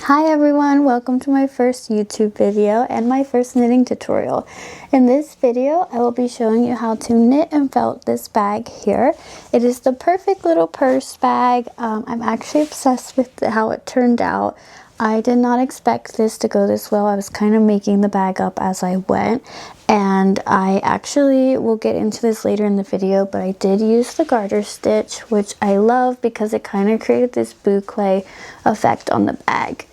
Hi everyone, welcome to my first YouTube video and my first knitting tutorial. In this video, I will be showing you how to knit and felt this bag here. It is the perfect little purse bag. I'm actually obsessed with how it turned out. I did not expect this to go this well. I was kind of making the bag up as I went, and I actually will get into this later in the video, but I did use the garter stitch, which I love because it kind of created this boucle effect on the bag.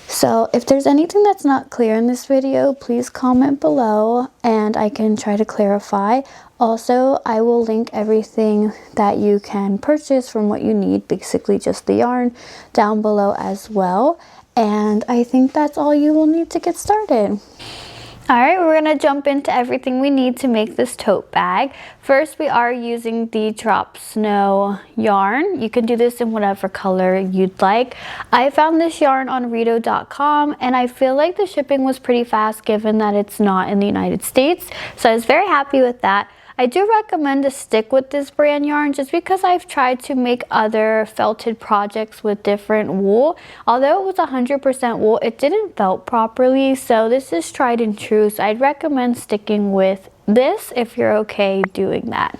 So if there's anything that's not clear in this video, please comment below and I can try to clarify. Also, I will link everything that you can purchase from what you need, basically just the yarn, down below as well. And I think that's all you will need to get started. Alright, we're going to jump into everything we need to make this tote bag. First, we are using the Drop Snow yarn. You can do this in whatever color you'd like. I found this yarn on Rito.com and I feel like the shipping was pretty fast given that it's not in the United States. So I was very happy with that. I do recommend to stick with this brand yarn just because I've tried to make other felted projects with different wool. Although it was 100% wool, it didn't felt properly, so this is tried and true. So I'd recommend sticking with this if you're okay doing that.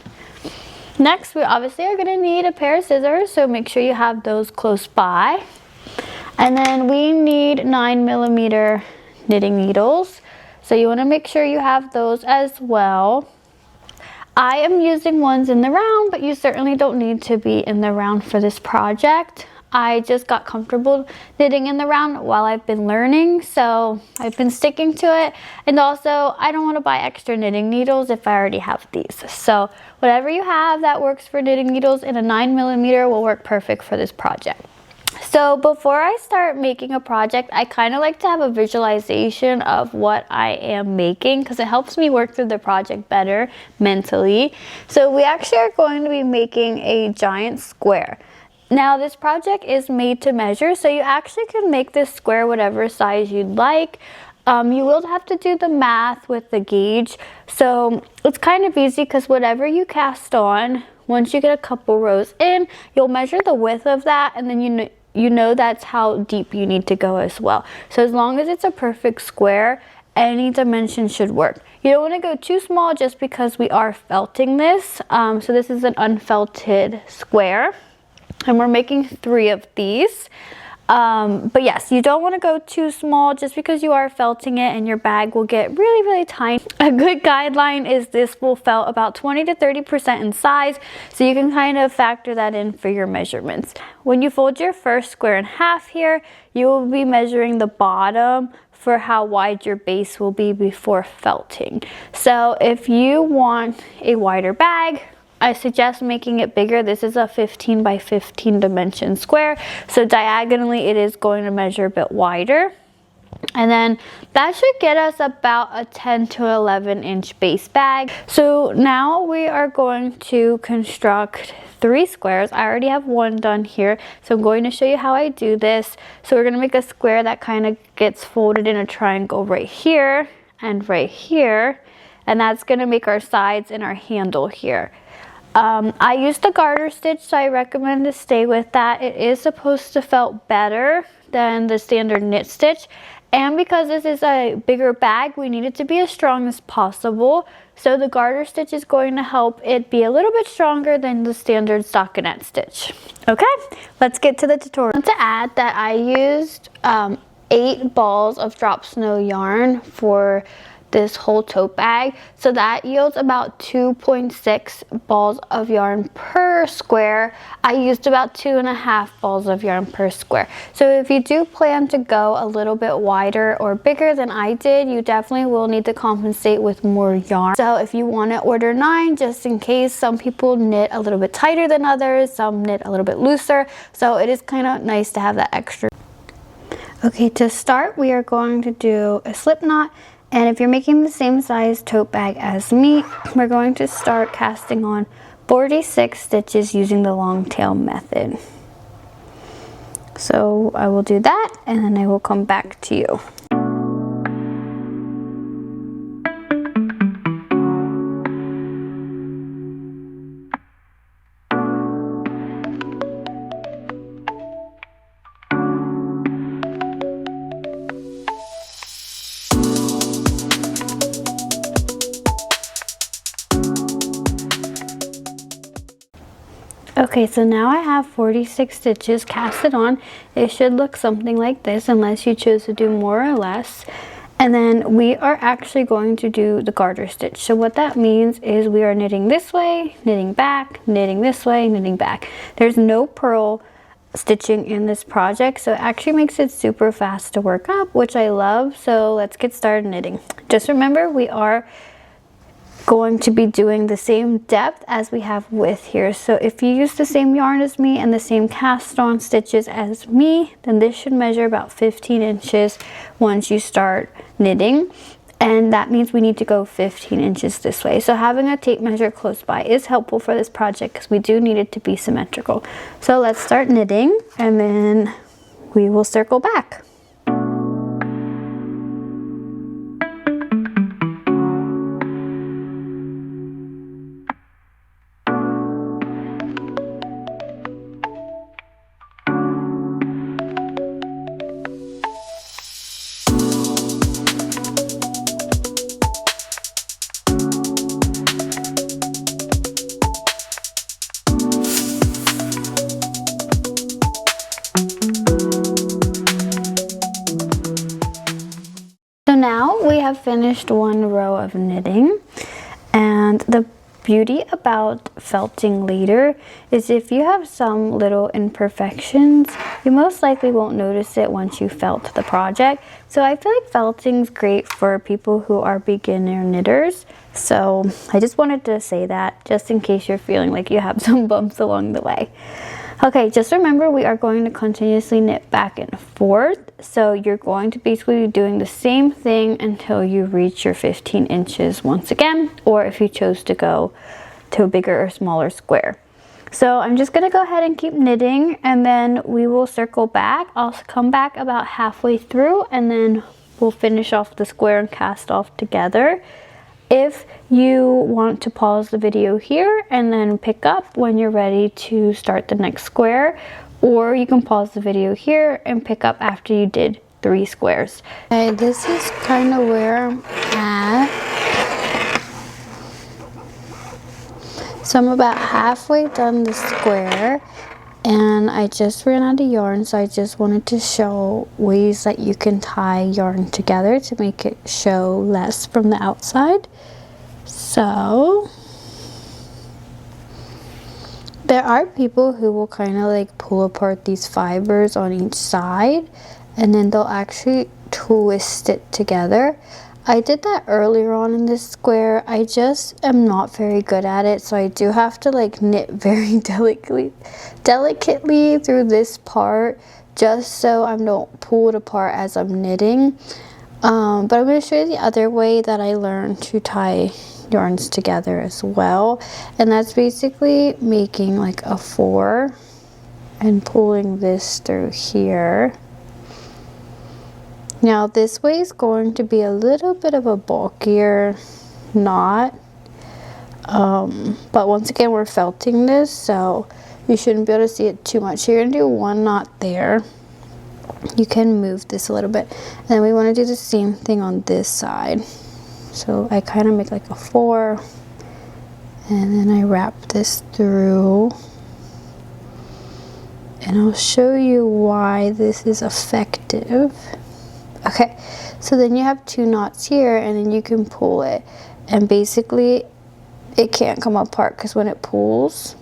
Next, we obviously are going to need a pair of scissors, so make sure you have those close by. And then we need 9mm knitting needles, so you want to make sure you have those as well. I am using ones in the round, but you certainly don't need to be in the round for this project. I just got comfortable knitting in the round while I've been learning, so I've been sticking to it. And also, I don't want to buy extra knitting needles if I already have these. So whatever you have that works for knitting needles in a 9mm will work perfect for this project. So before I start making a project, I kind of like to have a visualization of what I am making because it helps me work through the project better mentally. So we actually are going to be making a giant square. Now this project is made to measure, so you actually can make this square whatever size you'd like. You will have to do the math with the gauge. So it's kind of easy because whatever you cast on, once you get a couple rows in, you'll measure the width of that and then you know that's how deep you need to go as well. So as long as it's a perfect square, any dimension should work. You don't want to go too small just because we are felting this. So this is an unfelted square and we're making 3 of these. But yes, you don't want to go too small just because you are felting it and your bag will get really tiny. A good guideline is this will felt about 20 to 30% in size, so you can kind of factor that in for your measurements. When you fold your first square in half here, you will be measuring the bottom for how wide your base will be before felting. So if you want a wider bag, I suggest making it bigger. This is a 15 by 15 dimension square, so diagonally it is going to measure a bit wider. And then that should get us about a 10 to 11 inch base bag. So now we are going to construct 3 squares. I already have one done here, so I'm going to show you how I do this. So we're going to make a square that kind of gets folded in a triangle right here and right here, and that's going to make our sides and our handle here. I used the garter stitch, so I recommend to stay with that. It is supposed to felt better than the standard knit stitch, and because this is a bigger bag, we need it to be as strong as possible. So the garter stitch is going to help it be a little bit stronger than the standard stockinette stitch. Okay, let's get to the tutorial. I want to add that I used 8 balls of Drop Snow yarn for this whole tote bag, so that yields about 2.6 balls of yarn per square. I used about 2.5 balls of yarn per square. So if you do plan to go a little bit wider or bigger than I did, you definitely will need to compensate with more yarn. So if you want to order 9, just in case, some people knit a little bit tighter than others, some knit a little bit looser, so it is kind of nice to have that extra. Okay, to start we are going to do a slip knot. And if you're making the same size tote bag as me, we're going to start casting on 46 stitches using the long tail method. So I will do that and then I will come back to you. Okay, so now I have 46 stitches casted on. It should look something like this unless you choose to do more or less. And then we are actually going to do the garter stitch. So what that means is we are knitting this way, knitting back, knitting this way, knitting back. There's no purl stitching in this project, so it actually makes it super fast to work up, which I love. So let's get started knitting. Just remember, we are going to be doing the same depth as we have width here. So if you use the same yarn as me and the same cast on stitches as me, then this should measure about 15 inches once you start knitting. And that means we need to go 15 inches this way. So having a tape measure close by is helpful for this project because we do need it to be symmetrical. So let's start knitting and then we will circle back. So now we have finished one row of knitting, and the beauty about felting later is if you have some little imperfections, you most likely won't notice it once you felt the project. So I feel like felting's great for people who are beginner knitters. So I just wanted to say that just in case you're feeling like you have some bumps along the way. Okay, just remember we are going to continuously knit back and forth. So you're going to basically be doing the same thing until you reach your 15 inches once again, or if you chose to go to a bigger or smaller square. So I'm just gonna go ahead and keep knitting and then we will circle back. I'll come back about halfway through and then we'll finish off the square and cast off together. If you want to pause the video here and then pick up when you're ready to start the next square, or you can pause the video here and pick up after you did 3 squares. Okay, this is kind of where I'm at. So I'm about halfway done the square and I just ran out of yarn, so I just wanted to show ways that you can tie yarn together to make it show less from the outside. So there are people who will kind of like pull apart these fibers on each side and then they'll actually twist it together. I did that earlier on in this square. I just am not very good at it, so I do have to like knit very delicately through this part just so I don't pull it apart as I'm knitting. But I'm going to show you the other way that I learned to tie yarns together as well, and that's basically making like a 4 and pulling this through here. Now this way is going to be a little bit of a bulkier knot, but once again we're felting this, so you shouldn't be able to see it too much. So you're going to do 1 knot there. You can move this a little bit, and then we want to do the same thing on this side. So I kind of make like a 4 and then I wrap this through, and I'll show you why this is effective. Okay, so then you have 2 knots here and then you can pull it, and basically it can't come apart because when it pulls,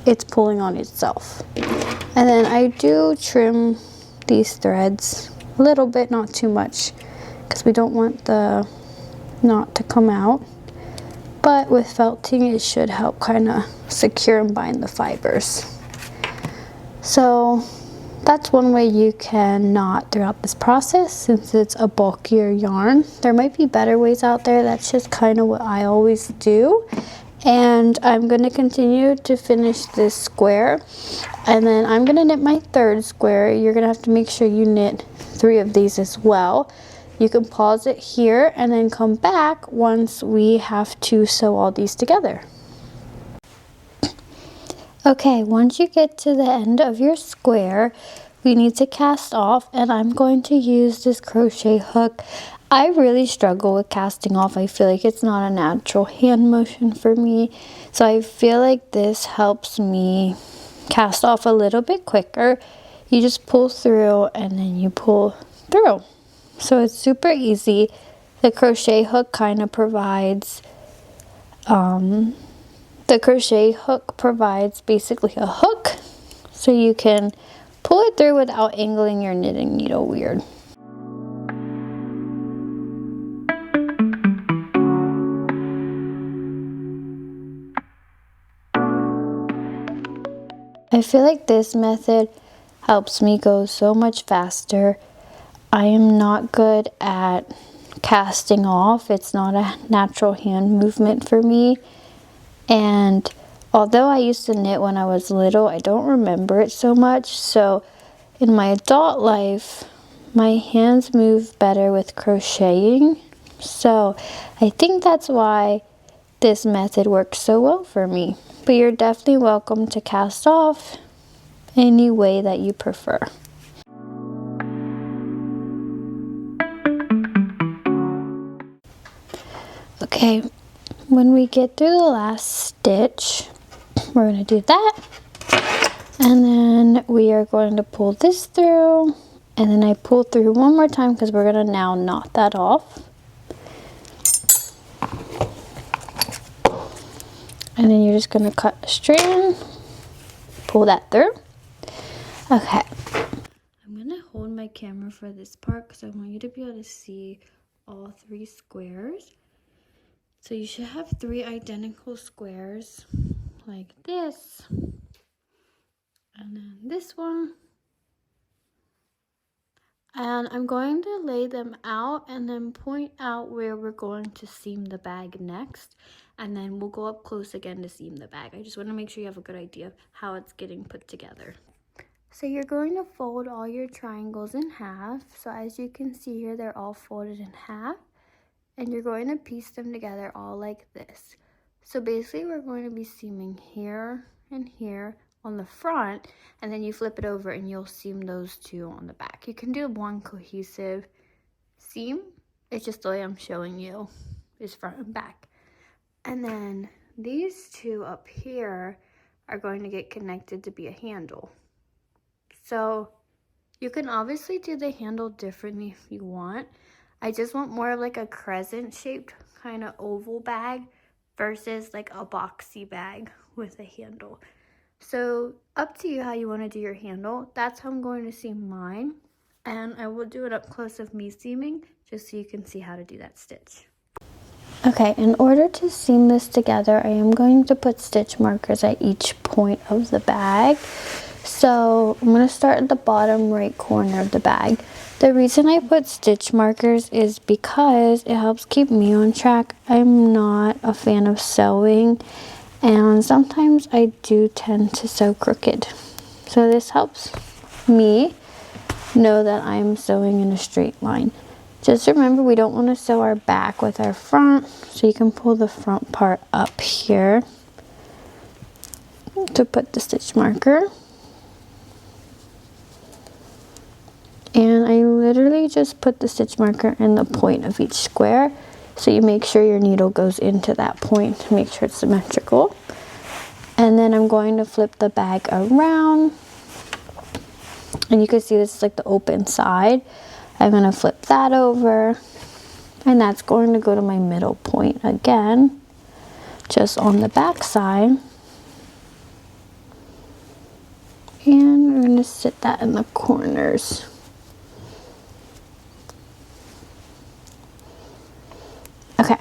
it's pulling on itself. And then I do trim these threads a little bit, not too much, because we don't want the knot to come out, but with felting it should help kind of secure and bind the fibers. So that's one way you can knot throughout this process since it's a bulkier yarn. There might be better ways out there. That's just kind of what I always do. And I'm going to continue to finish this square, and then I'm going to knit my 3rd square. You're going to have to make sure you knit 3 of these as well. You can pause it here and then come back once we have to sew all these together. Okay, once you get to the end of your square, we need to cast off, and I'm going to use this crochet hook. I really struggle with casting off. I feel like it's not a natural hand motion for me, so I feel like this helps me cast off a little bit quicker. You just pull through and then you pull through. So it's super easy. The crochet hook kind of provides, basically a hook so you can pull it through without angling your knitting needle weird. I feel like this method helps me go so much faster. I am not good at casting off. It's not a natural hand movement for me. And although I used to knit when I was little, I don't remember it so much. So in my adult life, my hands move better with crocheting. So I think that's why this method works so well for me. But you're definitely welcome to cast off any way that you prefer. Okay, when we get through the last stitch, we're going to do that. And then we are going to pull this through. And then I pull through one more time because we're going to now knot that off. And then you're just going to cut a strand, pull that through. Okay. I'm going to hold my camera for this part because I want you to be able to see all 3 squares. So you should have 3 identical squares like this. And then this one. And I'm going to lay them out and then point out where we're going to seam the bag next. And then we'll go up close again to seam the bag. I just want to make sure you have a good idea of how it's getting put together. So you're going to fold all your triangles in half. So as you can see here, they're all folded in half. And you're going to piece them together all like this. So basically we're going to be seaming here and here on the front, and then you flip it over and you'll seam those 2 on the back. You can do one cohesive seam. It's just the way I'm showing you is front and back. And then these 2 up here are going to get connected to be a handle. So you can obviously do the handle differently if you want. I just want more of like a crescent shaped kind of oval bag versus like a boxy bag with a handle. So up to you how you want to do your handle. That's how I'm going to seam mine. And I will do it up close of me seaming just so you can see how to do that stitch. Okay, in order to seam this together, I am going to put stitch markers at each point of the bag. So I'm going to start at the bottom right corner of the bag. The reason I put stitch markers is because it helps keep me on track. I'm not a fan of sewing, and sometimes I do tend to sew crooked. So this helps me know that I'm sewing in a straight line. Just remember, we don't want to sew our back with our front, so you can pull the front part up here to put the stitch marker. And I literally just put the stitch marker in the point of each square, so you make sure your needle goes into that point to make sure it's symmetrical. And then I'm going to flip the bag around, and you can see this is like the open side. I'm going to flip that over, and that's going to go to my middle point again, just on the back side. And we're going to sit that in the corners. Okay.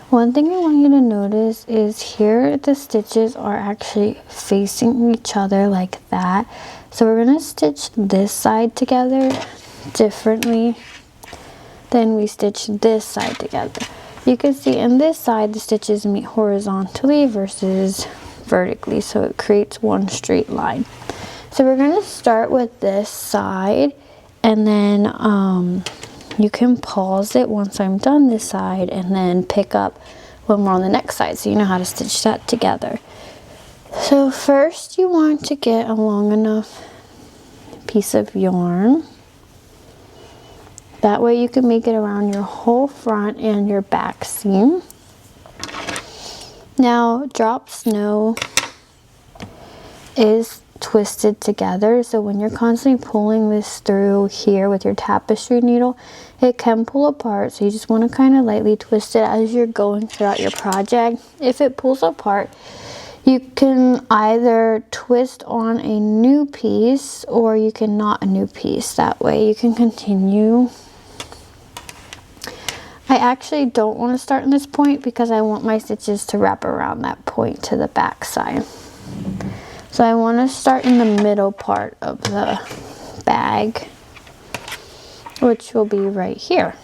One thing I want you to notice is here the stitches are actually facing each other like that. So we're going to stitch this side together differently than we stitch this side together. You can see in this side the stitches meet horizontally versus vertically, so it creates one straight line. So we're going to start with this side, and then you can pause it once I'm done this side and then pick up when we're on the next side, so you know how to stitch that together. So first you want to get a long enough piece of yarn. That way you can make it around your whole front and your back seam. Now, drop snow is twisted together, so when you're constantly pulling this through here with your tapestry needle, it can pull apart, so you just want to kind of lightly twist it as you're going throughout your project. If it pulls apart, you can either twist on a new piece or you can knot a new piece. That way you can continue. I actually don't want to start in this point because I want my stitches to wrap around that point to the back side. So I want to start in the middle part of the bag, which will be right here.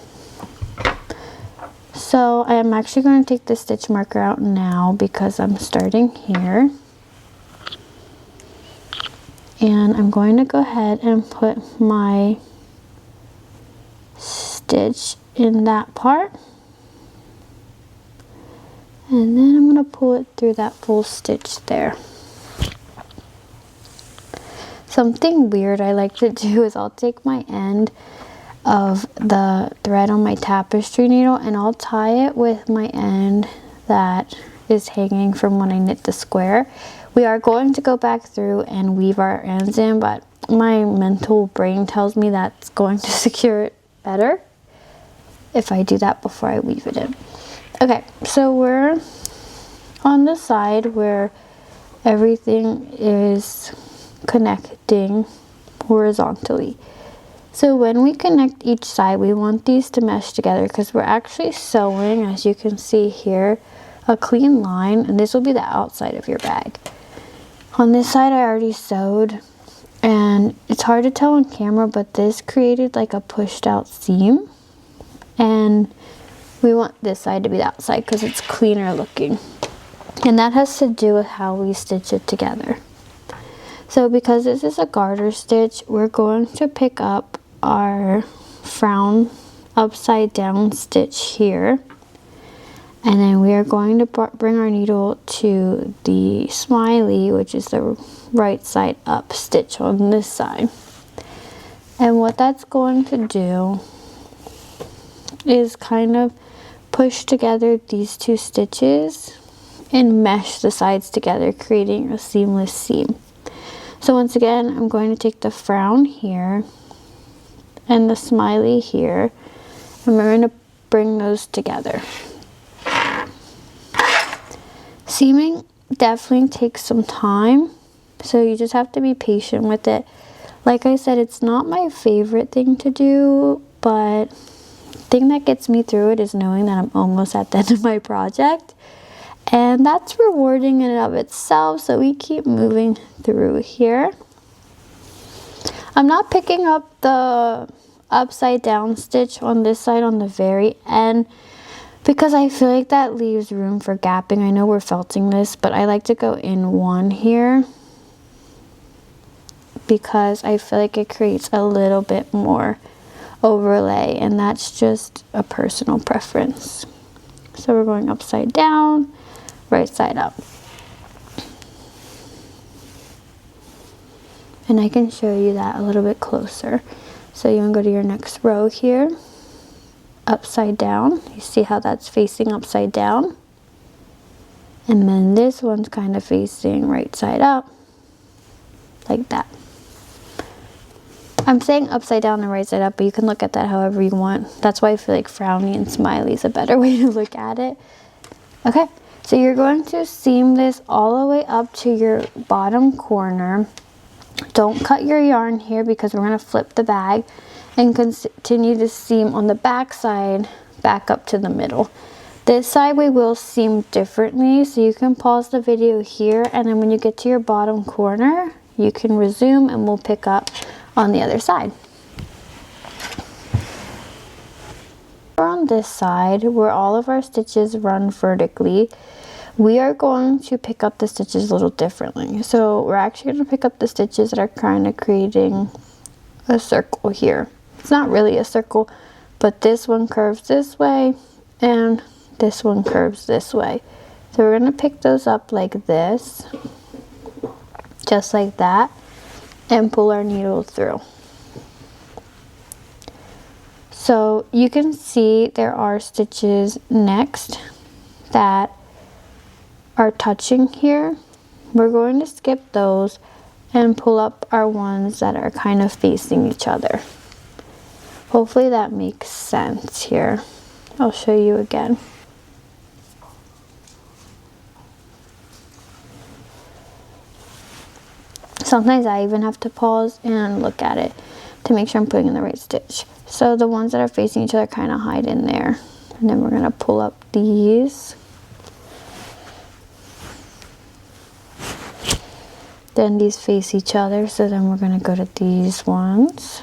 So I'm actually going to take the stitch marker out now because I'm starting here. And I'm going to go ahead and put my stitch in that part. And then I'm going to pull it through that full stitch there. Something weird I like to do is I'll take my end of the thread on my tapestry needle and I'll tie it with my end that is hanging from when I knit the square. We are going to go back through and weave our ends in, but my mental brain tells me that's going to secure it better if I do that before I weave it in. Okay, so we're on the side where everything is connecting horizontally. So when we connect each side, we want these to mesh together because we're actually sewing, as you can see here, a clean line, and this will be the outside of your bag. On this side I already sewed, and it's hard to tell on camera, but this created like a pushed out seam, and we want this side to be the outside because it's cleaner looking, and that has to do with how we stitch it together. So because this is a garter stitch, we're going to pick up our frown upside down stitch here, and then we are going to bring our needle to the smiley, which is the right side up stitch on this side. And what that's going to do is kind of push together these two stitches and mesh the sides together, creating a seamless seam. So once again, I'm going to take the frown here and the smiley here, and we're going to bring those together. Seaming definitely takes some time, so you just have to be patient with it. Like I said, it's not my favorite thing to do, but the thing that gets me through it is knowing that I'm almost at the end of my project. And that's rewarding in and of itself, so we keep moving through here. I'm not picking up the upside down stitch on this side on the very end because I feel like that leaves room for gapping. I know we're felting this, but I like to go in one here because I feel like it creates a little bit more overlay, and that's just a personal preference. So we're going upside down, right side up. And I can show you that a little bit closer. So you want to go to your next row here, upside down. You see how that's facing upside down? And then this one's kind of facing right side up, like that. I'm saying upside down and right side up, but you can look at that however you want. That's why I feel like frowny and smiley is a better way to look at it. Okay. So you're going to seam this all the way up to your bottom corner. Don't cut your yarn here because we're going to flip the bag and continue to seam on the back side back up to the middle. This side we will seam differently, so you can pause the video here, and then when you get to your bottom corner, you can resume and we'll pick up on the other side. On this side, where all of our stitches run vertically, we are going to pick up the stitches a little differently. So we're actually going to pick up the stitches that are kind of creating a circle here. It's not really a circle, but this one curves this way and this one curves this way. So we're going to pick those up like this, just like that, and pull our needle through. So you can see there are stitches next that are touching here, we're going to skip those and pull up our ones that are kind of facing each other. Hopefully that makes sense here. I'll show you again. Sometimes I even have to pause and look at it to make sure I'm putting in the right stitch. So the ones that are facing each other kind of hide in there. And then we're going to pull up these. Then these face each other, so then we're going to go to these ones.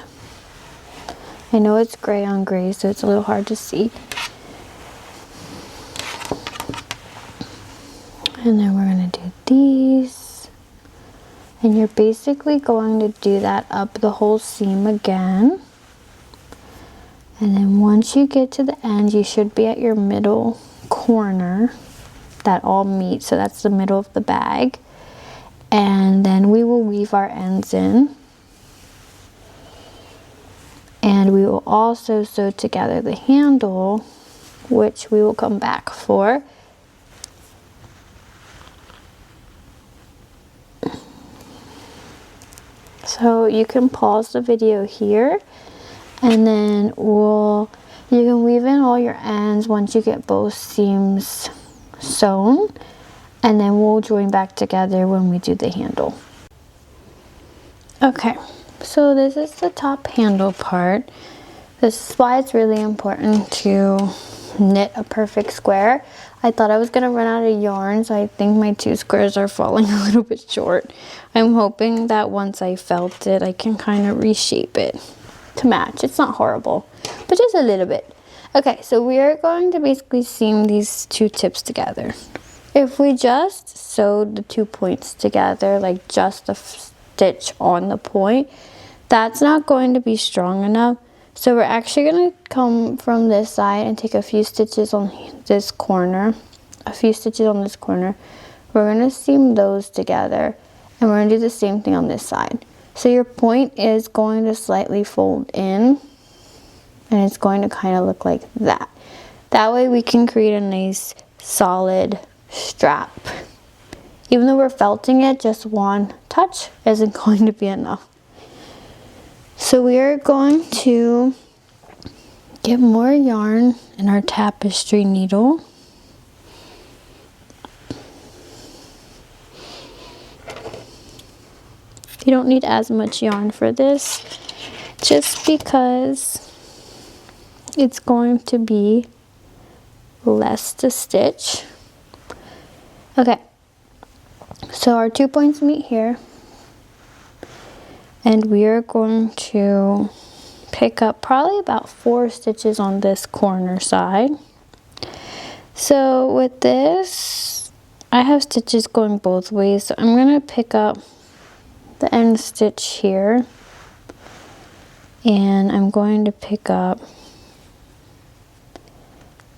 I know it's gray on gray, so it's a little hard to see. And then we're going to do these. And you're basically going to do that up the whole seam again. And then once you get to the end, you should be at your middle corner that all meet. So that's the middle of the bag. And then we will weave our ends in. And we will also sew together the handle, which we will come back for. So you can pause the video here, and then you can weave in all your ends once you get both seams sewn, and then we'll join back together when we do the handle. Okay, so this is the top handle part. This is why it's really important to knit a perfect square. I thought I was gonna run out of yarn, so I think my 2 squares are falling a little bit short. I'm hoping that once I felt it, I can kind of reshape it to match. It's not horrible, but just a little bit. Okay, so we are going to basically seam these 2 tips together. If we just sewed the 2 points together, like just a stitch on the point, that's not going to be strong enough. So we're actually going to come from this side and take a few stitches on this corner, We're going to seam those together, and we're going to do the same thing on this side. So your point is going to slightly fold in, and it's going to kind of look like that. That way we can create a nice solid strap. Even though we're felting it, just one touch isn't going to be enough. So we are going to get more yarn in our tapestry needle. You don't need as much yarn for this, just because it's going to be less to stitch. Okay, so our 2 points meet here, and we are going to pick up probably about 4 stitches on this corner side. So with this, I have stitches going both ways, so I'm going to pick up the end stitch here, and I'm going to pick up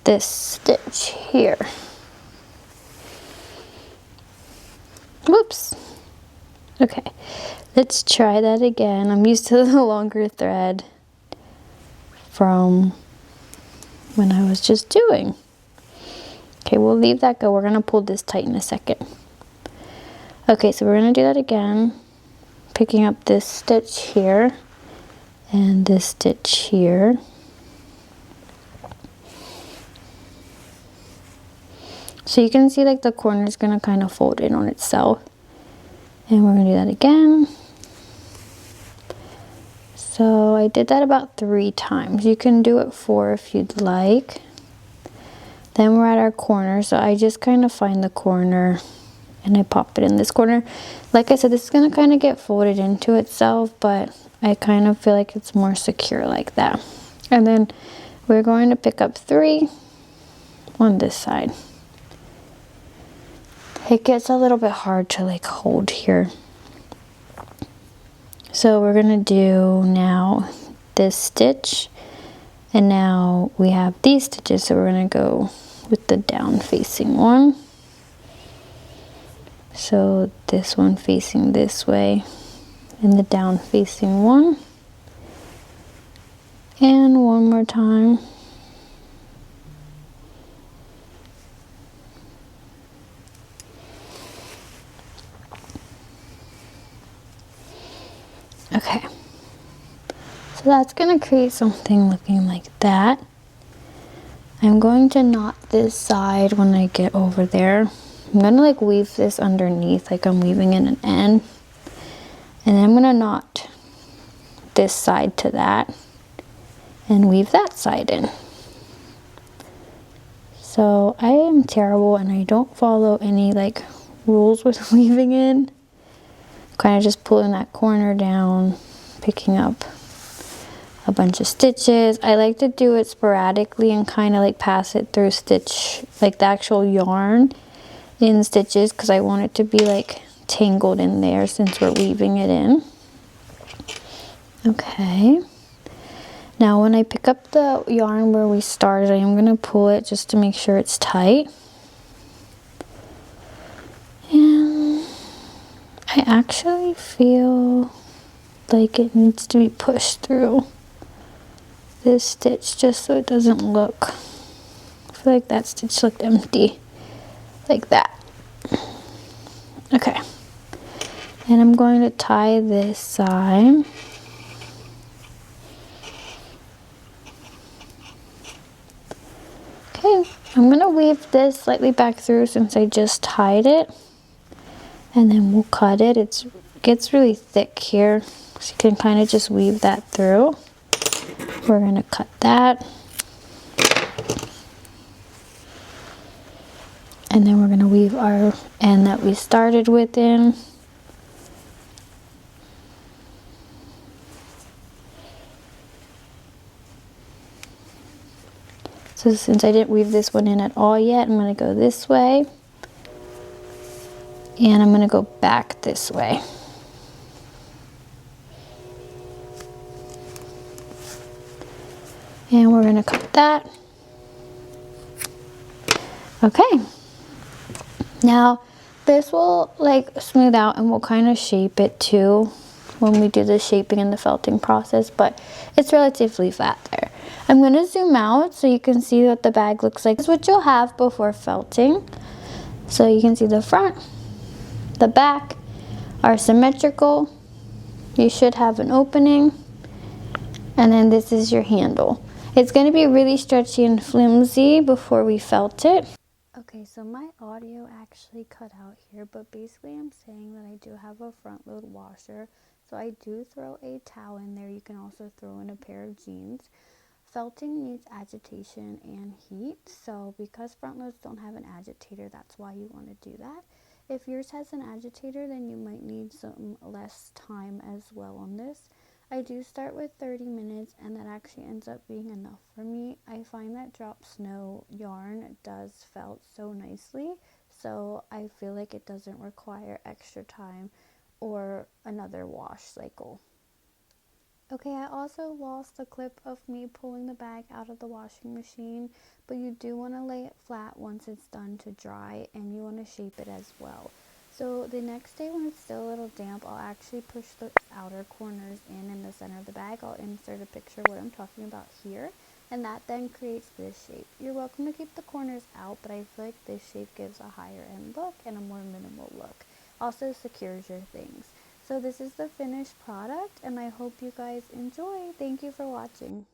this stitch here. Whoops. Okay, let's try that again. I'm used to the longer thread from when I was just doing. Okay, we'll leave that go. We're gonna pull this tight in a second. Okay, so we're gonna do that again. Picking up this stitch here and this stitch here. So you can see like the corner is gonna kind of fold in on itself. And we're gonna do that again. So I did that about 3 times. You can do it 4 if you'd like. Then we're at our corner, so I just kind of find the corner and I pop it in this corner. Like I said, this is gonna kind of get folded into itself, but I kind of feel like it's more secure like that. And then we're going to pick up 3 on this side. It gets a little bit hard to like hold here. So we're gonna do now this stitch, and now we have these stitches, so we're gonna go with the down facing one. So this one facing this way, and the down facing one. And one more time. Okay. So that's going to create something looking like that. I'm going to knot this side when I get over there. I'm going to like weave this underneath like I'm weaving in an N. And then I'm going to knot this side to that and weave that side in. So I am terrible and I don't follow any like rules with weaving in. Kind of just pulling that corner down, picking up a bunch of stitches. I like to do it sporadically and kind of like pass it through stitch, like the actual yarn in stitches, because I want it to be like tangled in there since we're weaving it in. Okay. Now when I pick up the yarn where we started, I am going to pull it just to make sure it's tight. And I actually feel like it needs to be pushed through this stitch just so it doesn't look, I feel like that stitch looked empty, like that. Okay, and I'm going to tie this side. Okay, I'm going to weave this slightly back through since I just tied it, and then we'll cut it. It gets really thick here, so you can kind of just weave that through. We're going to cut that. And then we're going to weave our end that we started with in. So since I didn't weave this one in at all yet, I'm going to go this way. And I'm going to go back this way. And we're going to cut that. Okay. Now this will like smooth out and we'll kind of shape it too when we do the shaping and the felting process, but it's relatively flat there. I'm going to zoom out so you can see what the bag looks like. This is what you'll have before felting. So you can see the front, the back are symmetrical. You should have an opening. And then this is your handle. It's going to be really stretchy and flimsy before we felt it. Okay, so my audio actually cut out here, but basically I'm saying that I do have a front load washer. So I do throw a towel in there. You can also throw in a pair of jeans. Felting needs agitation and heat, so because front loads don't have an agitator, that's why you want to do that. If yours has an agitator, then you might need some less time as well on this. I do start with 30 minutes, and that actually ends up being enough for me. I find that drop snow yarn does felt so nicely, so I feel like it doesn't require extra time or another wash cycle. Okay, I also lost a clip of me pulling the bag out of the washing machine, but you do want to lay it flat once it's done to dry, and you want to shape it as well. So the next day when it's still a little damp, I'll actually push the outer corners in the center of the bag. I'll insert a picture of what I'm talking about here, and that then creates this shape. You're welcome to keep the corners out, but I feel like this shape gives a higher end look and a more minimal look. Also secures your things. So this is the finished product, and I hope you guys enjoy. Thank you for watching.